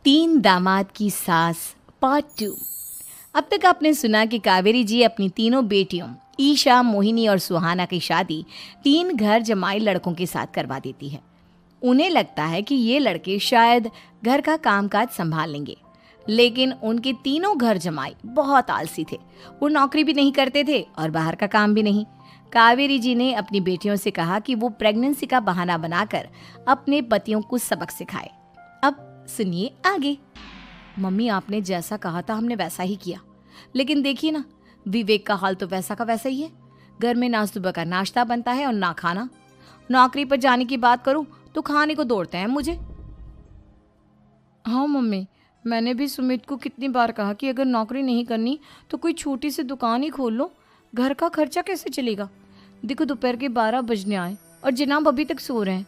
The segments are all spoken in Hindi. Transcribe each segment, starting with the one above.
तीन दामाद की सास पार्ट 2। अब तक आपने सुना कि कावेरी जी अपनी तीनों बेटियों ईशा, मोहिनी और सुहाना की शादी तीन घर जमाई लड़कों के साथ करवा देती है। उन्हें लगता है कि ये लड़के शायद घर का कामकाज संभाल लेंगे, लेकिन उनके तीनों घर जमाई बहुत आलसी थे। वो नौकरी भी नहीं करते थे और बाहर का काम भी नहीं। कावेरी जी ने अपनी बेटियों से कहा कि वो प्रेगनेंसी का बहाना बनाकर अपने पतियों को सबक सिखाए। अब सुनिए आगे। मम्मी, आपने जैसा कहा था हमने वैसा ही किया, लेकिन देखिए ना, विवेक का हाल तो वैसा का वैसा ही है। घर में ना सुबह का नाश्ता बनता है और ना खाना। नौकरी पर जाने की बात करूं तो खाने को दौड़ते हैं मुझे। हाँ मम्मी, मैंने भी सुमित को कितनी बार कहा कि अगर नौकरी नहीं करनी तो कोई छोटी सी दुकान ही खोल लो, घर का खर्चा कैसे चलेगा। देखो दोपहर के 12 बजने आए और जनाब अभी तक सो रहे हैं।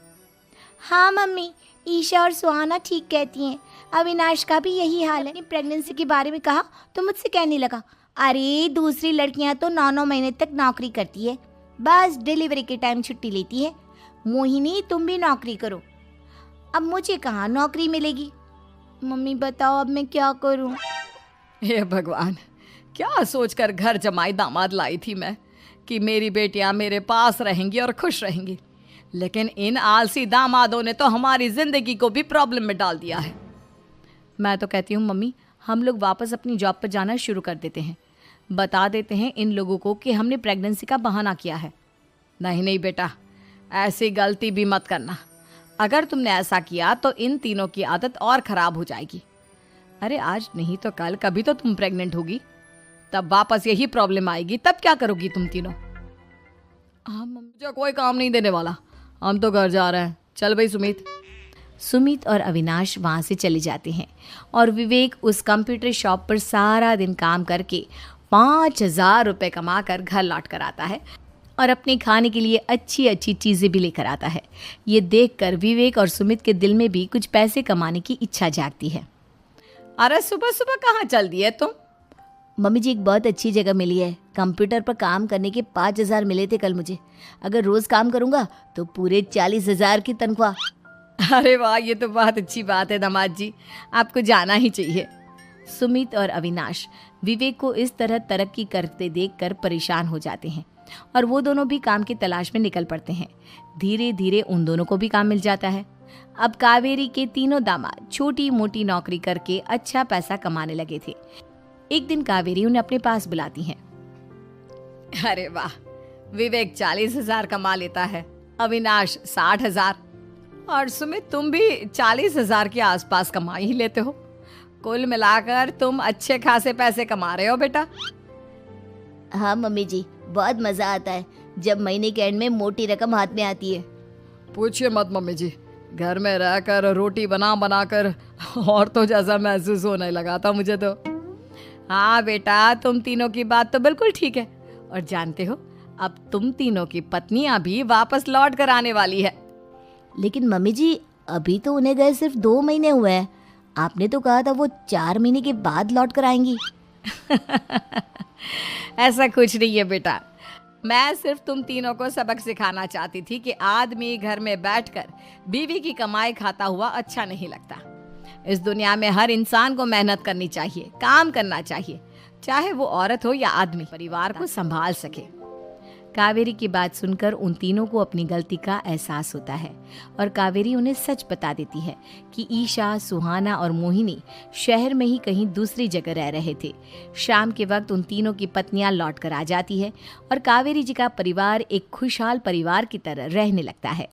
हाँ मम्मी, ईशा और सुहाना ठीक कहती हैं। अविनाश का भी यही हाल है। प्रेगनेंसी के बारे में कहा तो मुझसे कहने लगा, अरे दूसरी लड़कियां तो 9-9 महीने तक नौकरी करती है, बस डिलीवरी के टाइम छुट्टी लेती है। मोहिनी, तुम भी नौकरी करो। अब मुझे कहाँ नौकरी मिलेगी। मम्मी बताओ अब मैं क्या करूँ। हे भगवान, क्या सोचकर घर जमाई दामाद लाई थी मैं कि मेरी बेटियां मेरे पास रहेंगी और खुश रहेंगी, लेकिन इन आलसी दामादों ने तो हमारी जिंदगी को भी प्रॉब्लम में डाल दिया है। मैं तो कहती हूँ मम्मी, हम लोग वापस अपनी जॉब पर जाना शुरू कर देते हैं। बता देते हैं इन लोगों को कि हमने प्रेगनेंसी का बहाना किया है। नहीं नहीं बेटा, ऐसी गलती भी मत करना। अगर तुमने ऐसा किया तो इन तीनों की आदत और ख़राब हो जाएगी। अरे आज नहीं तो कल कभी तो तुम प्रेग्नेंट होगी, तब वापस यही प्रॉब्लम आएगी। तब क्या करोगी तुम तीनों। हाँ मम्मी, मुझे कोई काम नहीं देने वाला, हम तो घर जा रहे हैं। चल भाई सुमित। सुमित और अविनाश वहाँ से चले जाते हैं और विवेक उस कंप्यूटर शॉप पर सारा दिन काम करके 5,000 रुपये कमा कर घर लौट कर आता है और अपने खाने के लिए अच्छी अच्छी चीज़ें भी लेकर आता है। ये देखकर विवेक और सुमित के दिल में भी कुछ पैसे कमाने की इच्छा जागती है। अरे सुबह सुबह कहाँ चल दिए तुम। मम्मी जी, एक बहुत अच्छी जगह मिली है। कंप्यूटर पर काम करने के 5,000 मिले थे कल मुझे। अगर रोज़ काम करूँगा तो पूरे 40,000 की तनख्वाह। अरे वाह, ये तो बहुत अच्छी बात है दामाद जी, आपको जाना ही चाहिए। सुमित और अविनाश विवेक को इस तरह तरक्की करते देखकर परेशान हो जाते हैं और वो दोनों भी काम की तलाश में निकल पड़ते हैं। धीरे धीरे उन दोनों को भी काम मिल जाता है। अब कावेरी के तीनों दामाद छोटी मोटी नौकरी करके अच्छा पैसा कमाने लगे थे। एक दिन कावेरी उन्हें अपने पास बुलाती है। अरे वाह, विवेक 40,000 कमा लेता है, अविनाश 60,000 और सुमित तुम भी 40,000 के आसपास कमा ही लेते हो। कुल मिलाकर तुम अच्छे खासे पैसे कमा रहे हो बेटा। हाँ मम्मी जी, बहुत मज़ा आता है जब महीने के एंड में मोटी रकम हाथ में आती है। पूछिए मत मम्मी जी, घर में रहकर रोटी बना बनाकर और तो जैसा महसूस होने लगा था मुझे तो। हाँ बेटा, तुम तीनों की बात तो बिल्कुल ठीक है। और जानते हो, अब तुम तीनों की पत्नियां भी वापस लौट कर आने वाली है। लेकिन मम्मी जी, अभी तो उन्हें गए सिर्फ 2 महीने हुए हैं। आपने तो कहा था वो 4 महीने के बाद लौट कर आएंगी। ऐसा कुछ नहीं है बेटा, मैं सिर्फ तुम तीनों को सबक सिखाना चाहती थी कि आदमी घर में बैठकर बीवी की कमाई खाता हुआ अच्छा नहीं लगता। इस दुनिया में हर इंसान को मेहनत करनी चाहिए, काम करना चाहिए, चाहे वो औरत हो या आदमी, परिवार को संभाल सके। कावेरी की बात सुनकर उन तीनों को अपनी गलती का एहसास होता है और कावेरी उन्हें सच बता देती है कि ईशा, सुहाना और मोहिनी शहर में ही कहीं दूसरी जगह रह रहे थे। शाम के वक्त उन तीनों की पत्नियां लौट कर आ जाती है और कावेरी जी का परिवार एक खुशहाल परिवार की तरह रहने लगता है।